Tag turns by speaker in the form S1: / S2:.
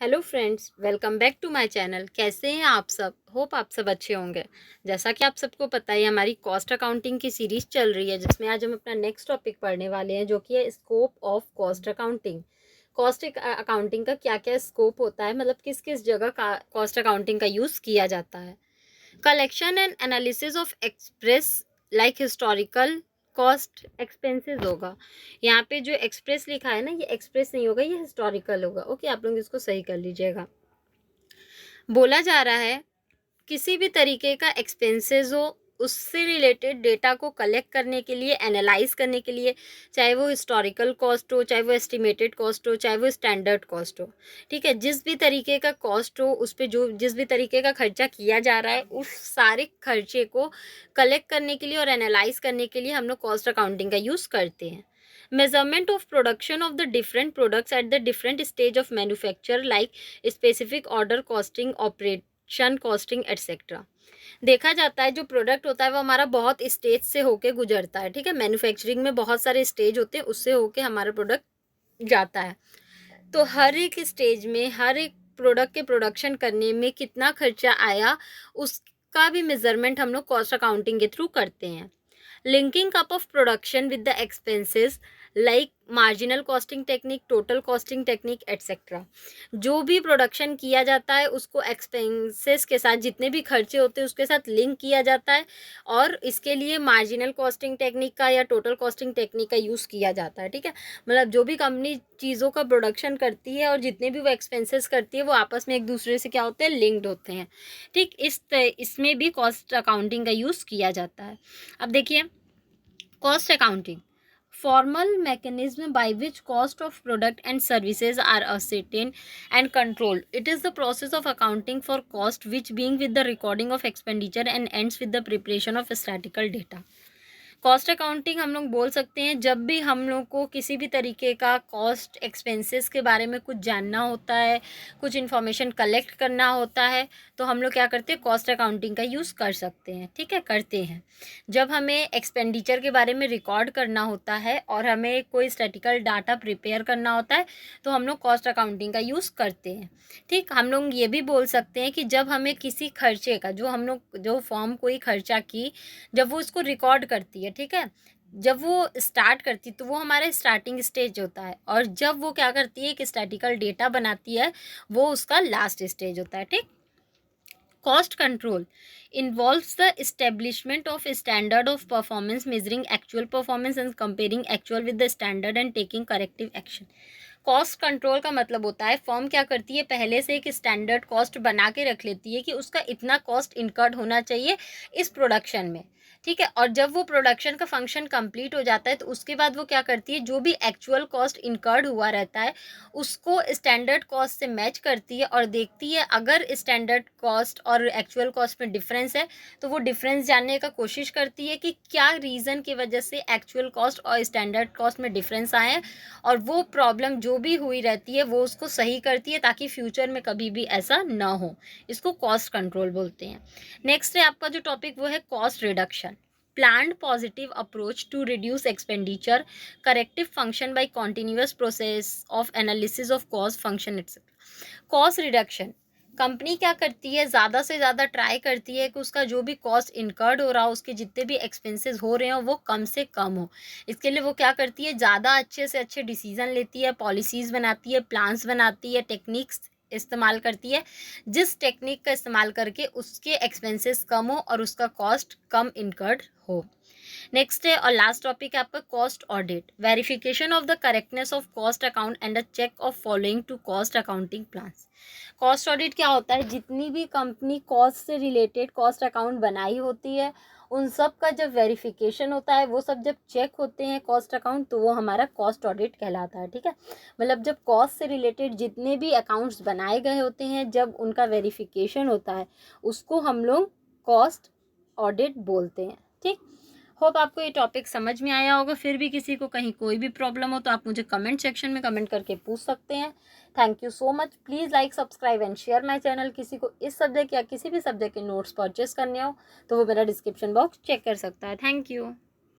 S1: Hello friends, welcome back to my channel. कैसे हैं आप सब? होप आप सब अच्छे होंगे। जैसा कि आप सबको पता है, हमारी कॉस्ट अकाउंटिंग की सीरीज चल रही है, जिसमें आज हम अपना नेक्स्ट टॉपिक पढ़ने वाले हैं, जो कि है scope of cost accounting. Cost accounting का क्या क्या स्कोप होता है, मतलब किस किस जगह का कॉस्ट अकाउंटिंग का यूज़ किया जाता है। Collection and analysis of express like historical cost expenses होगा। यहाँ पे जो एक्सप्रेस लिखा है ना, ये एक्सप्रेस नहीं होगा, ये हिस्टोरिकल होगा। ओके, आप लोग इसको सही कर लीजिएगा। बोला जा रहा है किसी भी तरीके का एक्सपेंसेस हो, उससे रिलेटेड डेटा को कलेक्ट करने के लिए, एनालाइज करने के लिए, चाहे वो हिस्टोरिकल कॉस्ट हो, चाहे वो एस्टिमेटेड कॉस्ट हो, चाहे वो स्टैंडर्ड कॉस्ट हो। ठीक है, जिस भी तरीके का कॉस्ट हो, उस पर जो जिस भी तरीके का खर्चा किया जा रहा है, उस सारे खर्चे को कलेक्ट करने के लिए और एनालाइज करने के लिए हम लोग कॉस्ट अकाउंटिंग का यूज़ करते हैं। Measurement of production of the different products at the different stage of manufacture like specific order costing, operation costing etcetera. देखा जाता है जो प्रोडक्ट होता है वो हमारा बहुत स्टेज से होके गुजरता है। ठीक है, मैन्युफैक्चरिंग में बहुत सारे स्टेज होते हैं, उससे होके हमारा प्रोडक्ट जाता है। तो हर एक स्टेज में, हर एक प्रोडक्ट के प्रोडक्शन करने में कितना खर्चा आया, उसका भी मेजरमेंट हम लोग कॉस्ट अकाउंटिंग के थ्रू करते हैं। Linking up of production with the expenses like marginal costing technique, total costing technique etcetera. जो भी प्रोडक्शन किया जाता है उसको एक्सपेंसेस के साथ, जितने भी खर्चे होते हैं उसके साथ लिंक किया जाता है, और इसके लिए मार्जिनल कॉस्टिंग टेक्निक का या टोटल कॉस्टिंग टेक्निक का यूज़ किया जाता है। ठीक है, मतलब जो भी कंपनी चीज़ों का प्रोडक्शन करती है और जितने भी वो एक्सपेंसेस करती है, वो आपस में एक दूसरे से क्या होते हैं, लिंक्ड होते हैं। ठीक, इसमें भी कॉस्ट अकाउंटिंग का यूज़ किया जाता है। अब देखिए, cost accounting, formal mechanism by which cost of product and services are ascertained and controlled. It is the process of accounting for cost which being with the recording of expenditure and ends with the preparation of statistical data. Cost accounting हम लोग बोल सकते हैं जब भी हम लोग को किसी भी तरीके का कॉस्ट एक्सपेंसेस के बारे में कुछ जानना होता है, कुछ इन्फॉर्मेशन कलेक्ट करना होता है, तो हम लोग क्या करते हैं, कॉस्ट अकाउंटिंग का यूज़ कर सकते हैं। ठीक है, करते हैं। जब हमें एक्सपेंडिचर के बारे में रिकॉर्ड करना होता है और हमें कोई स्टैटिकल डाटा प्रिपेयर करना होता है, तो हम लोग कॉस्ट अकाउंटिंग का यूज़ करते हैं। ठीक, हम लोग ये भी बोल सकते हैं कि जब हमें किसी खर्चे का, जो हम लोग जो फॉर्म कोई खर्चा की, जब वो इसको रिकॉर्ड करती है, ठीक है, जब वो स्टार्ट करती तो वो हमारा स्टार्टिंग स्टेज होता है, और जब वो क्या करती है, एक स्टैटिकल डेटा बनाती है, वो उसका लास्ट स्टेज होता है। ठीक, cost control involves the establishment of a standard of performance, measuring actual performance and comparing actual with the standard and taking corrective action. Cost control का मतलब होता है, फर्म क्या करती है, पहले से एक स्टैंडर्ड कॉस्ट बना के रख लेती है कि उसका इतना कॉस्ट इनकर्ड होना चाहिए इस प्रोडक्शन में। ठीक है, और जब वो प्रोडक्शन का फंक्शन कंप्लीट हो जाता है, तो उसके बाद वो क्या करती है, जो भी एक्चुअल कॉस्ट इनकर्ड हुआ रहता है उसको स्टैंडर्ड कॉस्ट से मैच करती है, और देखती है अगर स्टैंडर्ड कॉस्ट और एक्चुअल कॉस्ट में डिफरेंस है, तो वो डिफरेंस जानने का कोशिश करती है कि क्या रीज़न की वजह से एक्चुअल कॉस्ट और स्टैंडर्ड कॉस्ट में डिफरेंस आए हैं, और वो प्रॉब्लम जो भी हुई रहती है वो उसको सही करती है, ताकि फ्यूचर में कभी भी ऐसा ना हो। इसको कॉस्ट कंट्रोल बोलते हैं। नेक्स्ट है आपका जो टॉपिक, वो है cost reduction. Planned positive approach to reduce expenditure, corrective function by continuous process of analysis of cost function etc. Cost reduction, company क्या करती है, ज़्यादा से ज़्यादा ट्राई करती है कि उसका जो भी कॉस्ट इनकर्ड हो रहा हो, उसके जितने भी एक्सपेंसेस हो रहे हो, वो कम से कम हो। इसके लिए वो क्या करती है, ज़्यादा अच्छे से अच्छे डिसीजन लेती है, पॉलिसीज़ बनाती है, प्लान्स बनाती है, टेक्निक्स इस्तेमाल करती है, जिस टेक्निक का इस्तेमाल करके उसके एक्सपेंसेस कम हो और उसका कॉस्ट कम इनकर्ड हो। नेक्स्ट है और लास्ट टॉपिक है आपका cost audit, verification of the correctness of cost account and a check of following to cost accounting plans. Cost audit क्या होता है, जितनी भी कंपनी कॉस्ट से रिलेटेड कॉस्ट अकाउंट बनाई होती है, उन सब का जब वेरिफिकेशन होता है, वो सब जब चेक होते हैं कॉस्ट अकाउंट, तो वो हमारा कॉस्ट ऑडिट कहलाता है। ठीक है, मतलब जब कॉस्ट से रिलेटेड जितने भी अकाउंट्स बनाए गए होते हैं, जब उनका वेरिफिकेशन होता है, उसको हम लोग कॉस्ट ऑडिट बोलते हैं। ठीक, होप आपको ये टॉपिक समझ में आया होगा। फिर भी किसी को कहीं कोई भी प्रॉब्लम हो तो आप मुझे कमेंट सेक्शन में कमेंट करके पूछ सकते हैं। Thank you so much. Please like, subscribe and share my channel. किसी को इस सब्जेक्ट या किसी भी सब्जेक्ट के नोट्स परचेस करने हो तो वो मेरा डिस्क्रिप्शन बॉक्स चेक कर सकता है। Thank you.